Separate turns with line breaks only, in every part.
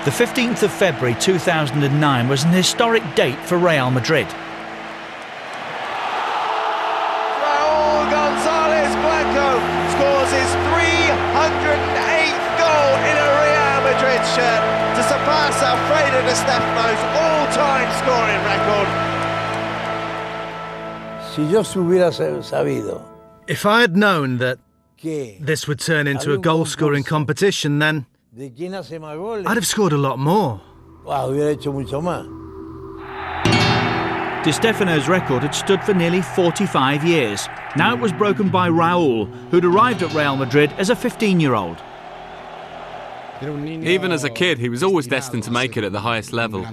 The 15th of February 2009 was an historic date for Real Madrid.
Raul scores his 308th goal in a Real Madrid shirt to surpass Alfredo Di Stefano's all-time scoring record.
If I had known that this would turn into a goal-scoring competition, then I'd have scored a lot more.
Di Stefano's record had stood for nearly 45 years. Now it was broken by Raul, who'd arrived at Real Madrid as a 15-year-old.
Even as a kid, he was always destined to make it at the highest level.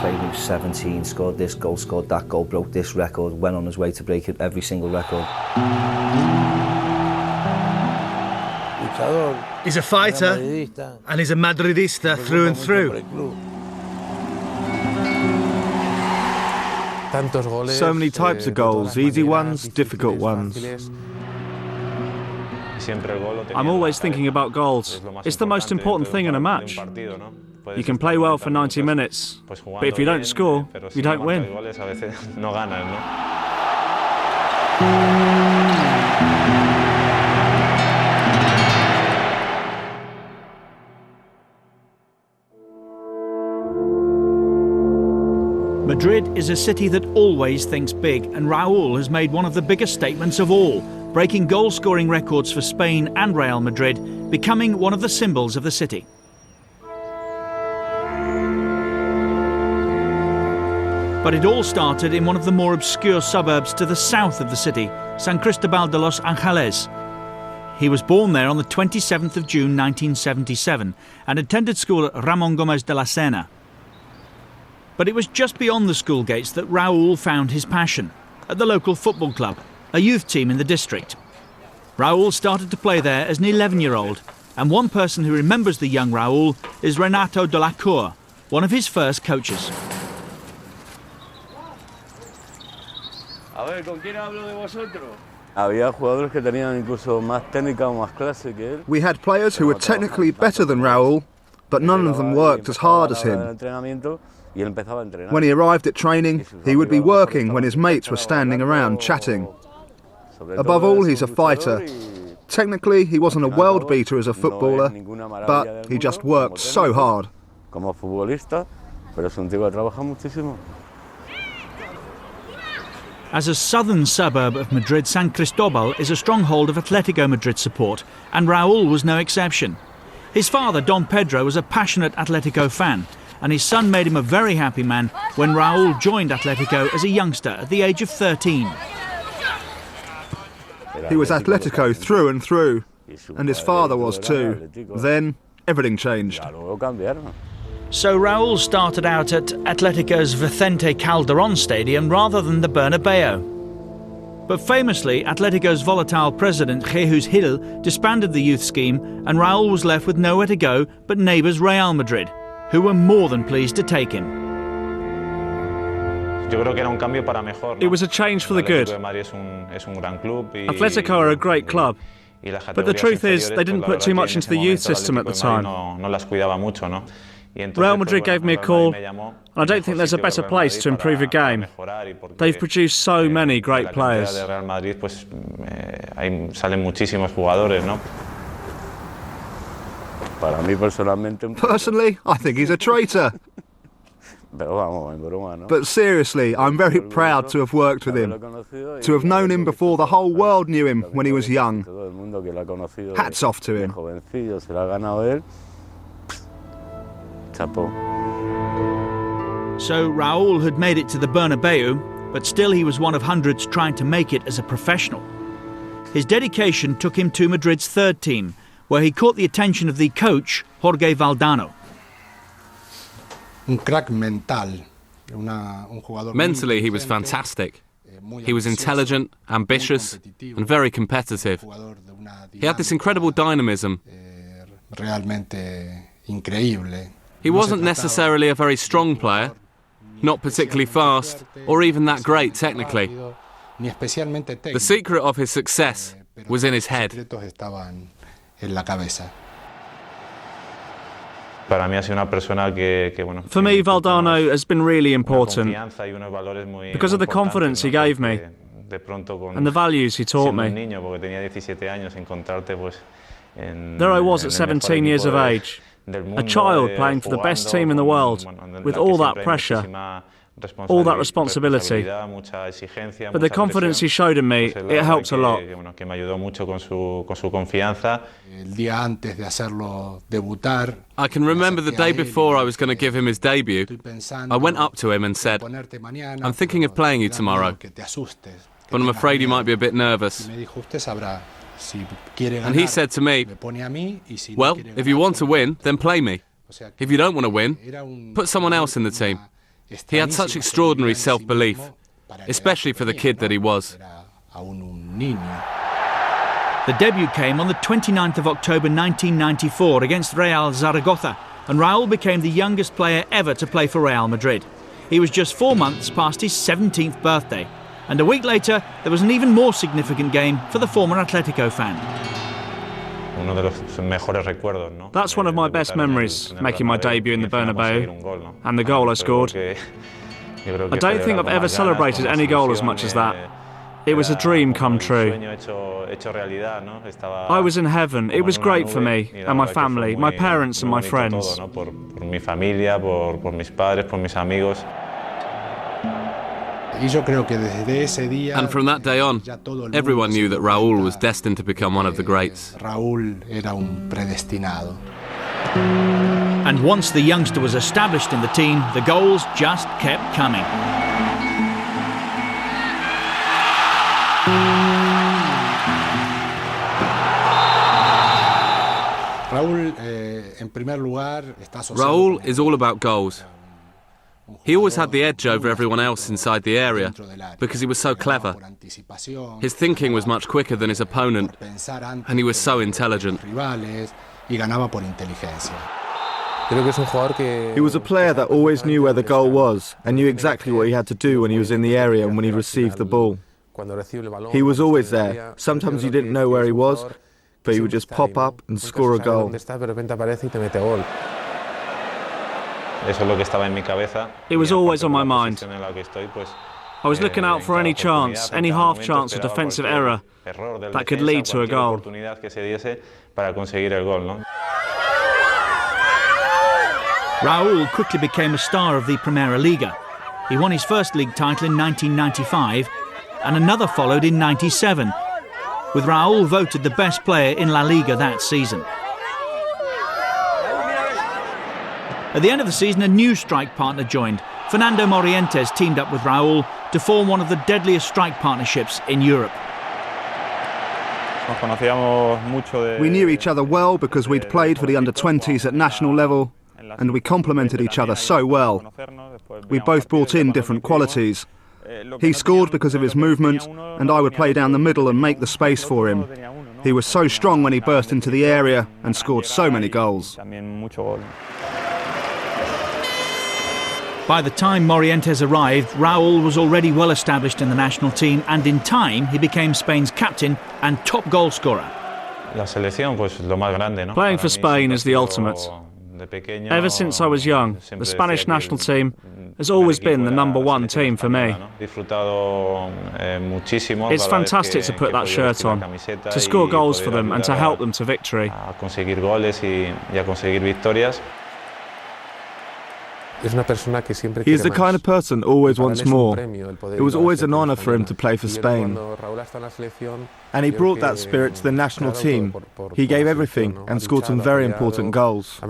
Played when he was 17, scored this goal, scored that goal, broke this record, went on his way to break every single record.
He's a fighter, and he's a Madridista through and through.
So many types of goals, easy ones, difficult ones.
I'm always thinking about goals. It's the most important thing in a match. You can play well for 90 minutes, but if you don't score, you don't win.
Madrid is a city that always thinks big, and Raul has made one of the biggest statements of all, breaking goal-scoring records for Spain and Real Madrid, becoming one of the symbols of the city. But it all started in one of the more obscure suburbs to the south of the city, San Cristobal de los Ángeles. He was born there on the 27th of June 1977 and attended school at Ramón Gómez de la Serna. But it was just beyond the school gates that Raul found his passion, at the local football club, a youth team in the district. Raul started to play there as an 11-year-old, and one person who remembers the young Raul is Renato de la Cour, one of his first coaches.
We had players who were technically better than Raul, but none of them worked as hard as him. When he arrived at training, he would be working when his mates were standing around chatting. Above all, he's a fighter. Technically, he wasn't a world beater as a footballer, but he just worked so hard.
As a southern suburb of Madrid, San Cristobal is a stronghold of Atletico Madrid support, and Raul was no exception. His father, Don Pedro, was a passionate Atletico fan, and his son made him a very happy man when Raul joined Atletico as a youngster at the age of 13.
He was Atletico through and through, and his father was too. Then, everything changed.
So Raul started out at Atletico's Vicente Calderón stadium rather than the Bernabeu. But famously, Atletico's volatile president, Jesus Gil, disbanded the youth scheme, and Raul was left with nowhere to go but neighbours Real Madrid, who were more than pleased to take him.
It was a change for the good. Atletico are a great club, but the truth is they didn't put too much into the youth system at the time. Real Madrid gave me a call, and I don't think there's a better place to improve a game. They've produced so many great players.
Personally, I think he's a traitor. But seriously, I'm very proud to have worked with him, to have known him before the whole world knew him when he was young. Hats off to him.
So Raul had made it to the Bernabeu, but still he was one of hundreds trying to make it as a professional. His dedication took him to Madrid's third team, where he caught the attention of the coach, Jorge Valdano.
Mentally, he was fantastic. He was intelligent, ambitious, and very competitive. He had this incredible dynamism. He wasn't necessarily a very strong player, not particularly fast, or even that great technically. The secret of his success was in his head.
For me, Valdano has been really important because of the confidence he gave me and the values he taught me. There I was at 17 years of age, a child playing for the best team in the world, with all that pressure, all that responsibility. But the confidence he showed in me, it helped a lot.
I can remember the day before I was going to give him his debut, I went up to him and said, "I'm thinking of playing you tomorrow, but I'm afraid you might be a bit nervous." And he said to me, "Well, if you want to win, then play me. If you don't want to win, put someone else in the team." He had such extraordinary self-belief, especially for the kid that he was.
The debut came on the 29th of October 1994 against Real Zaragoza, and Raul became the youngest player ever to play for Real Madrid. He was just 4 months past his 17th birthday, and a week later there was an even more significant game for the former Atletico fan.
That's one of my best memories, making my debut in the Bernabeu, and the goal I scored. I don't think I've ever celebrated any goal as much as that. It was a dream come true. I was in heaven. It was great for me and my family, my parents and my friends.
And from that day on, everyone knew that Raul was destined to become one of the greats.
And once the youngster was established in the team, the goals just kept coming.
Raul is all about goals. He always had the edge over everyone else inside the area because he was so clever. His thinking was much quicker than his opponent, and he was so intelligent.
He was a player that always knew where the goal was and knew exactly what he had to do when he was in the area and when he received the ball. He was always there. Sometimes you didn't know where he was, but he would just pop up and score a goal.
It was always on my mind. I was looking out for any chance, any half chance of defensive error that could lead to a goal.
Raul quickly became a star of the Primera Liga. He won his first league title in 1995 and another followed in 97, with Raul voted the best player in La Liga that season. At the end of the season, a new strike partner joined. Fernando Morientes teamed up with Raul to form one of the deadliest strike partnerships in Europe.
We knew each other well because we'd played for the under-20s at national level, and we complemented each other so well. We both brought in different qualities. He scored because of his movement, and I would play down the middle and make the space for him. He was so strong when he burst into the area and scored so many goals.
By the time Morientes arrived, Raul was already well established in the national team, and in time he became Spain's captain and top goal scorer.
Playing for Spain is the ultimate. Ever since I was young, the Spanish national team has always been the #1 team for me. It's fantastic to put that shirt on, to score goals for them and to help them to victory.
He's the kind of person who always wants more. It was always an honour for him to play for Spain. And he brought that spirit to the national team. He gave everything and scored some very important goals.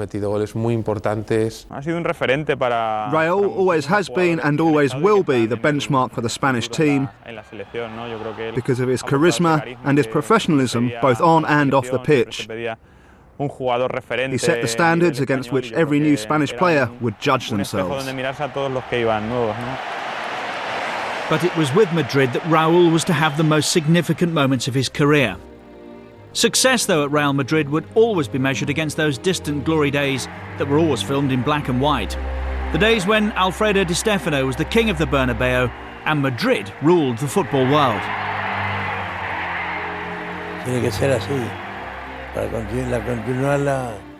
Raul always has been and always will be the benchmark for the Spanish team because of his charisma and his professionalism both on and off the pitch. He set the standards against which every new Spanish player would judge themselves.
But it was with Madrid that Raul was to have the most significant moments of his career. Success, though, at Real Madrid would always be measured against those distant glory days that were always filmed in black and white. The days when Alfredo Di Stefano was the king of the Bernabeu and Madrid ruled the football world.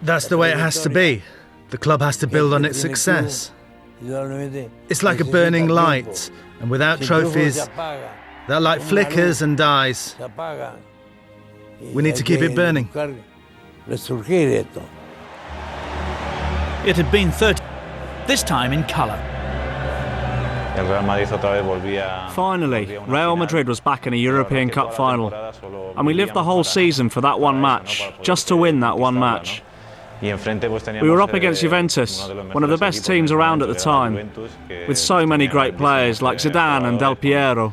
That's the way it has to be. The club has to build on its success. It's like a burning light, and without trophies, that light flickers and dies. We need to keep it burning.
It had been 30, this time in colour.
Finally, Real Madrid was back in a European Cup final, and we lived the whole season for that one match, just to win that one match. We were up against Juventus, one of the best teams around at the time, with so many great players like Zidane and Del Piero.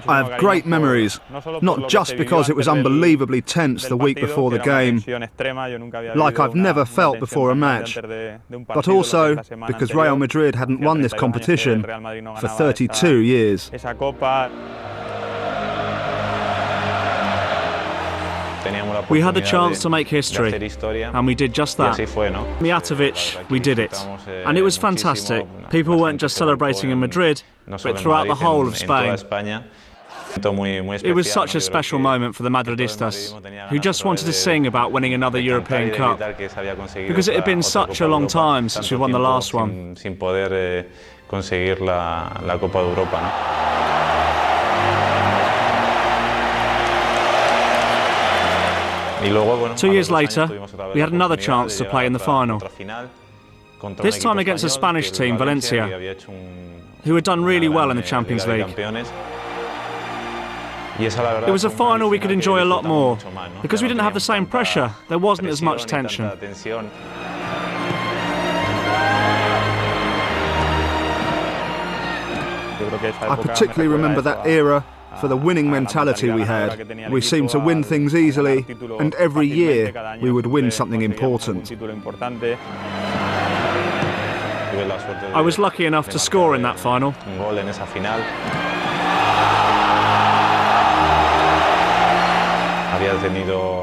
I have great memories, not just because it was unbelievably tense the week before the game, like I've never felt before a match, but also because Real Madrid hadn't won this competition for 32 years.
We had the chance to make history, and we did just that. Mijatovic, we did it. And it was fantastic. People weren't just celebrating in Madrid, but throughout the whole of Spain. It was such a special moment for the Madridistas, who just wanted to sing about winning another European Cup, because it had been such a long time since we won the last one. 2 years later, we had another chance to play in the final. This time against a Spanish team, Valencia, who had done really well in the Champions League. It was a final we could enjoy a lot more, because we didn't have the same pressure, there wasn't as much tension.
I particularly remember that era for the winning mentality we had. We seemed to win things easily, and every year we would win something important.
I was lucky enough to score in that final.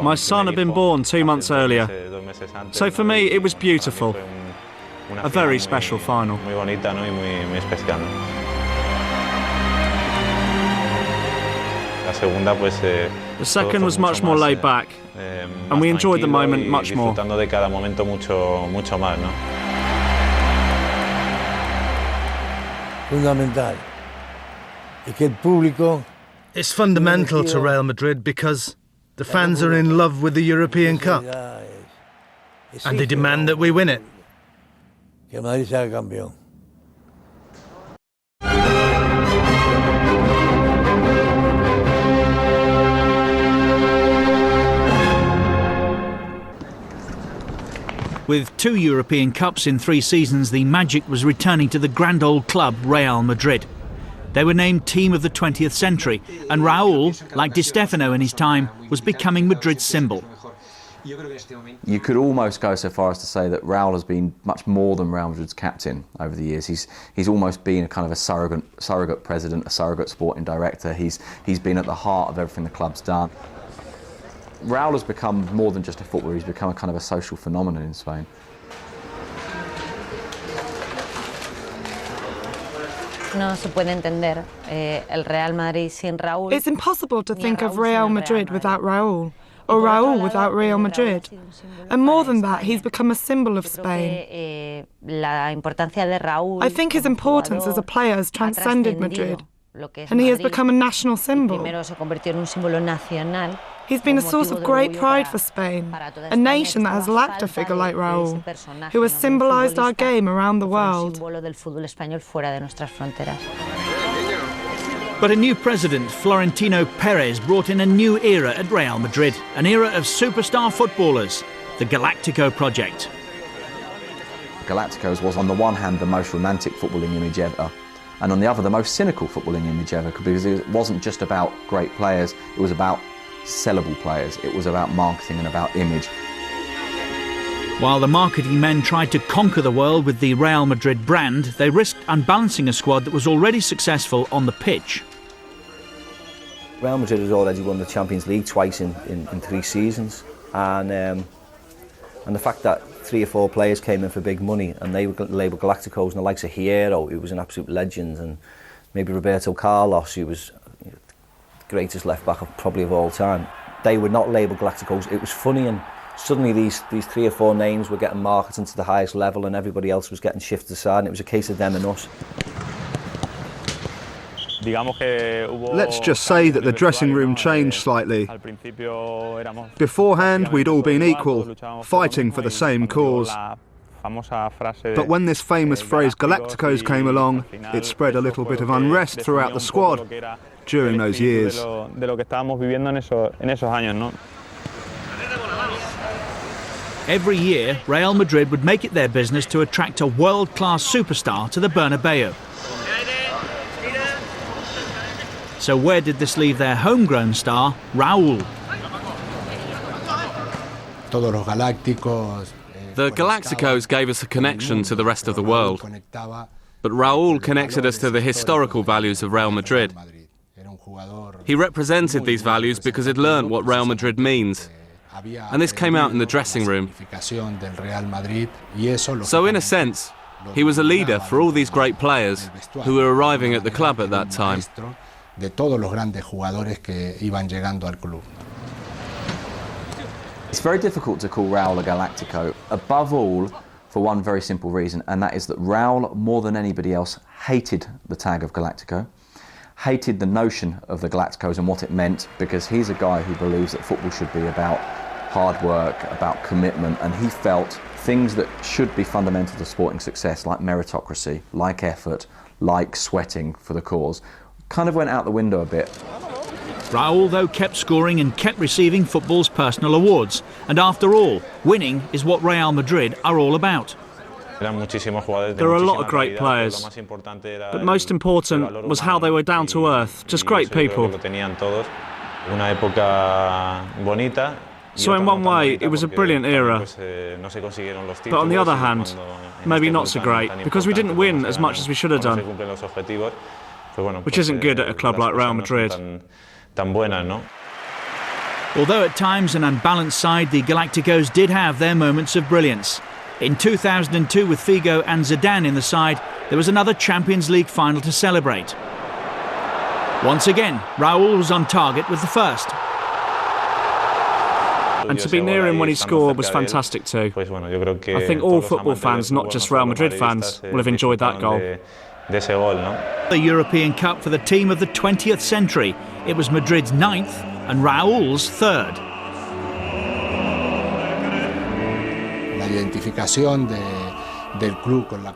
My son had been born 2 months earlier, so for me it was beautiful. A very special final. The second was much more laid back, and we enjoyed the moment much more.
It's fundamental to Real Madrid because the fans are in love with the European Cup, and they demand that we win it.
With 2 European Cups in 3 seasons, the magic was returning to the grand old club Real Madrid. They were named Team of the 20th Century, and Raul, like Di Stefano in his time, was becoming Madrid's symbol.
You could almost go so far as to say that Raul has been much more than Real Madrid's captain over the years. He's almost been a kind of a surrogate president, a surrogate sporting director. He's been at the heart of everything the club's done. Raul has become more than just a footballer, he's become a kind of a social phenomenon in Spain.
It's impossible to think of Real Madrid without Raul, or Raul without Real Madrid. And more than that, he's become a symbol of Spain. I think his importance as a player has transcended Madrid, and he has become a national symbol. He's been a source of great pride for Spain, a nation that has lacked a figure like Raul, who has symbolised our game around the world.
But a new president, Florentino Perez, brought in a new era at Real Madrid, an era of superstar footballers, the Galactico project.
Galacticos was on the one hand the most romantic footballing image ever, and on the other the most cynical footballing image ever, because it wasn't just about great players, it was about sellable players. It was about marketing and about image.
While the marketing men tried to conquer the world with the Real Madrid brand, they risked unbalancing a squad that was already successful on the pitch.
Real Madrid has already won the Champions League twice in 3 seasons, and the fact that 3 or 4 players came in for big money and they were labelled Galacticos, and the likes of Hierro, who was an absolute legend, and maybe Roberto Carlos, who was the greatest left-back probably of all time. They were not labelled Galacticos. It was funny, and suddenly these 3 or 4 names were getting marketed to the highest level and everybody else was getting shifted aside, and it was a case of them and us.
Let's just say that the dressing room changed slightly. Beforehand, we'd all been equal, fighting for the same cause. But when this famous phrase Galacticos came along, it spread a little bit of unrest throughout the squad during those years.
Every year, Real Madrid would make it their business to attract a world-class superstar to the Bernabeu. So where did this leave their homegrown star, Raul?
The Galacticos gave us a connection to the rest of the world, but Raul connected us to the historical values of Real Madrid. He represented these values because he'd learned what Real Madrid means, and this came out in the dressing room. So in a sense, he was a leader for all these great players who were arriving at the club at that time.
It's very difficult to call Raul a Galactico, above all for one very simple reason, and that is that Raul, more than anybody else, hated the tag of Galactico, hated the notion of the Galacticos and what it meant, because he's a guy who believes that football should be about hard work, about commitment, and he felt things that should be fundamental to sporting success, like meritocracy, like effort, like sweating for the cause, kind of went out the window a bit.
Raul, though, kept scoring and kept receiving football's personal awards. And after all, winning is what Real Madrid are all about.
There are a lot of great players, but most important was how they were down to earth, just great people. So in one way, it was a brilliant era. But on the other hand, maybe not so great, because we didn't win as much as we should have done, which isn't good at a club like Real Madrid.
Although at times an unbalanced side, the Galacticos did have their moments of brilliance. In 2002, with Figo and Zidane in the side, there was another Champions League final to celebrate. Once again, Raul was on target with the first.
And to be near him when he scored was fantastic too. I think all football fans, not just Real Madrid fans, will have enjoyed that goal.
The European Cup for the team of the 20th century. It was Madrid's 9th and Raul's 3rd.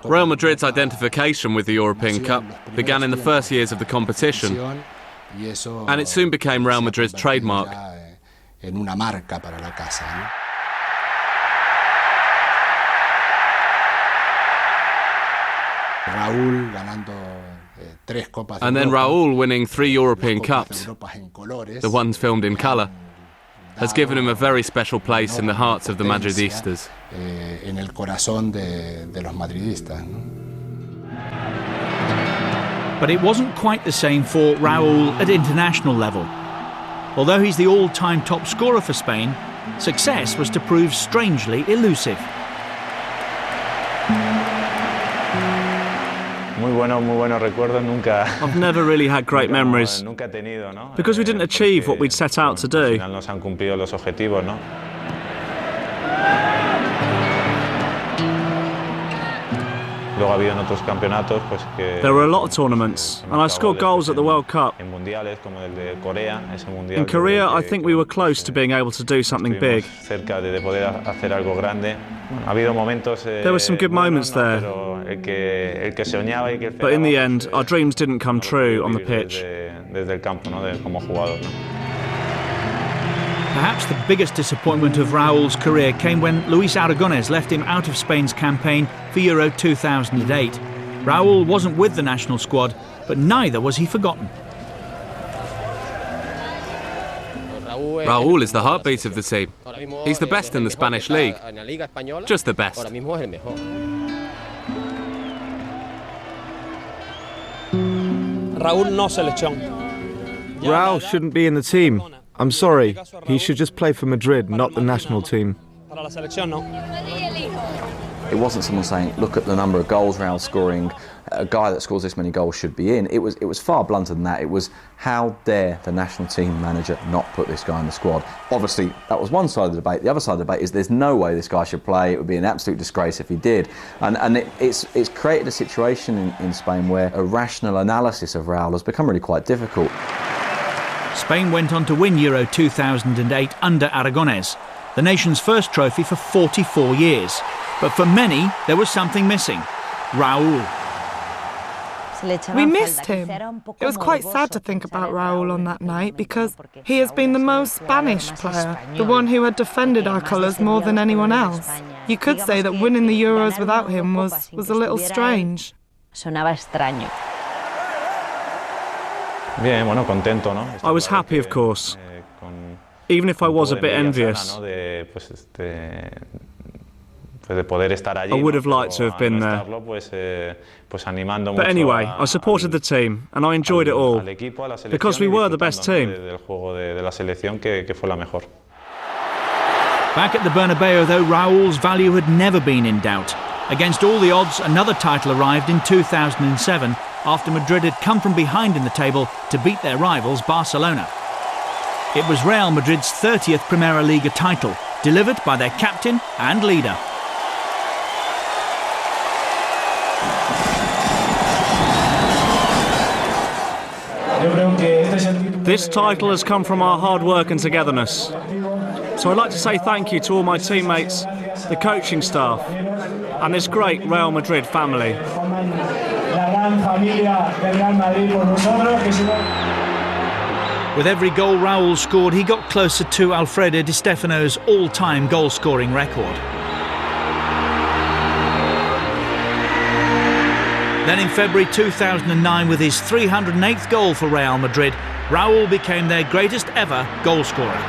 Real Madrid's identification with the European Cup began in the first years of the competition, and it soon became Real Madrid's trademark. And then Raul winning 3 European Cups, the ones filmed in colour, has given him a very special place in the hearts of the Madridistas.
But it wasn't quite the same for Raul at international level. Although he's the all-time top scorer for Spain, success was to prove strangely elusive.
I've never really had great memories, because we didn't achieve what we'd set out to do. There were a lot of tournaments, and I scored goals at the World Cup. In Korea, I think we were close to being able to do something big. There were some good moments there, but in the end, our dreams didn't come true on the pitch.
Perhaps the biggest disappointment of Raul's career came when Luis Aragonés left him out of Spain's campaign for Euro 2008. Raul wasn't with the national squad, but neither was he forgotten.
Raul is the heartbeat of the team. He's the best in the Spanish league. Just the best.
Raul shouldn't be in the team. I'm sorry, he should just play for Madrid, not the national team.
It wasn't someone saying, look at the number of goals Raul's scoring, a guy that scores this many goals should be in. It was far blunter than that. It was, how dare the national team manager not put this guy in the squad? Obviously, that was one side of the debate. The other side of the debate is there's no way this guy should play. It would be an absolute disgrace if he did. And it's created a situation in Spain where a rational analysis of Raul has become really quite difficult.
Spain went on to win Euro 2008 under Aragonés, the nation's first trophy for 44 years. But for many, there was something missing: Raul.
We missed him. It was quite sad to think about Raul on that night because he has been the most Spanish player, the one who had defended our colours more than anyone else. You could say that winning the Euros without him was a little strange.
I was happy, of course, even if I was a bit envious. I would have liked to have been there. But anyway, I supported the team and I enjoyed it all because we were the best team.
Back at the Bernabeu, though, Raul's value had never been in doubt. Against all the odds, another title arrived in 2007 after Madrid had come from behind in the table to beat their rivals Barcelona. It was Real Madrid's 30th Primera Liga title, delivered by their captain and leader.
This title has come from our hard work and togetherness. So I'd like to say thank you to all my teammates, the coaching staff, and this great Real Madrid family.
With every goal Raul scored, he got closer to Alfredo Di Stefano's all-time goal-scoring record. Then in February 2009, with his 308th goal for Real Madrid, Raul became their greatest ever goal-scorer.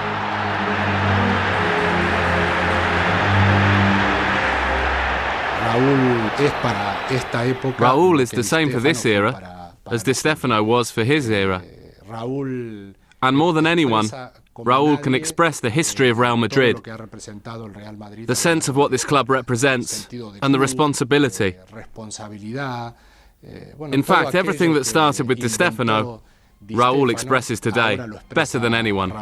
Raul is the same for this era as Di Stefano was for his era. And more than anyone, Raul can express the history of Real Madrid, the sense of what this club represents, and the responsibility. In fact, everything that started with Di Stefano, Raul expresses today better than anyone.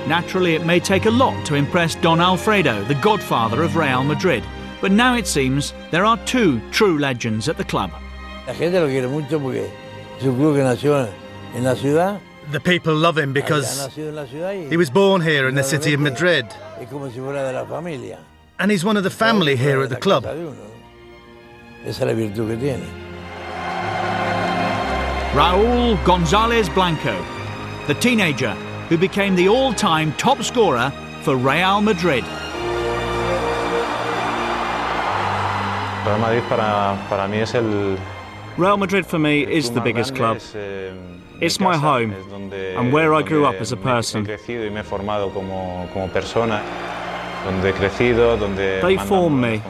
Naturally, it may take a lot to impress Don Alfredo, the godfather of Real Madrid. But now it seems there are two true legends at the club.
The people love him because he was born here in the city of Madrid. And he's one of the family here at the club.
Raul González Blanco, the teenager who became the all-time top scorer for Real Madrid.
Real Madrid for me is the biggest club. It's my home and where I grew up as a person. They formed me,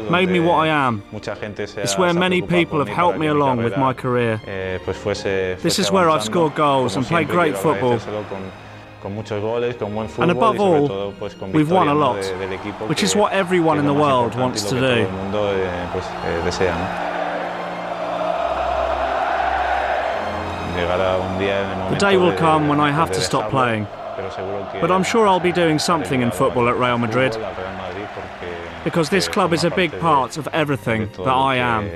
made me what I am. It's where many people have helped me along with my career. This is where I've scored goals and played great football. And above all, we've won a lot, which is what everyone in the world wants to do. The day will come when I have to stop playing. But I'm sure I'll be doing something in football at Real Madrid, because this club is a big part of everything that I am.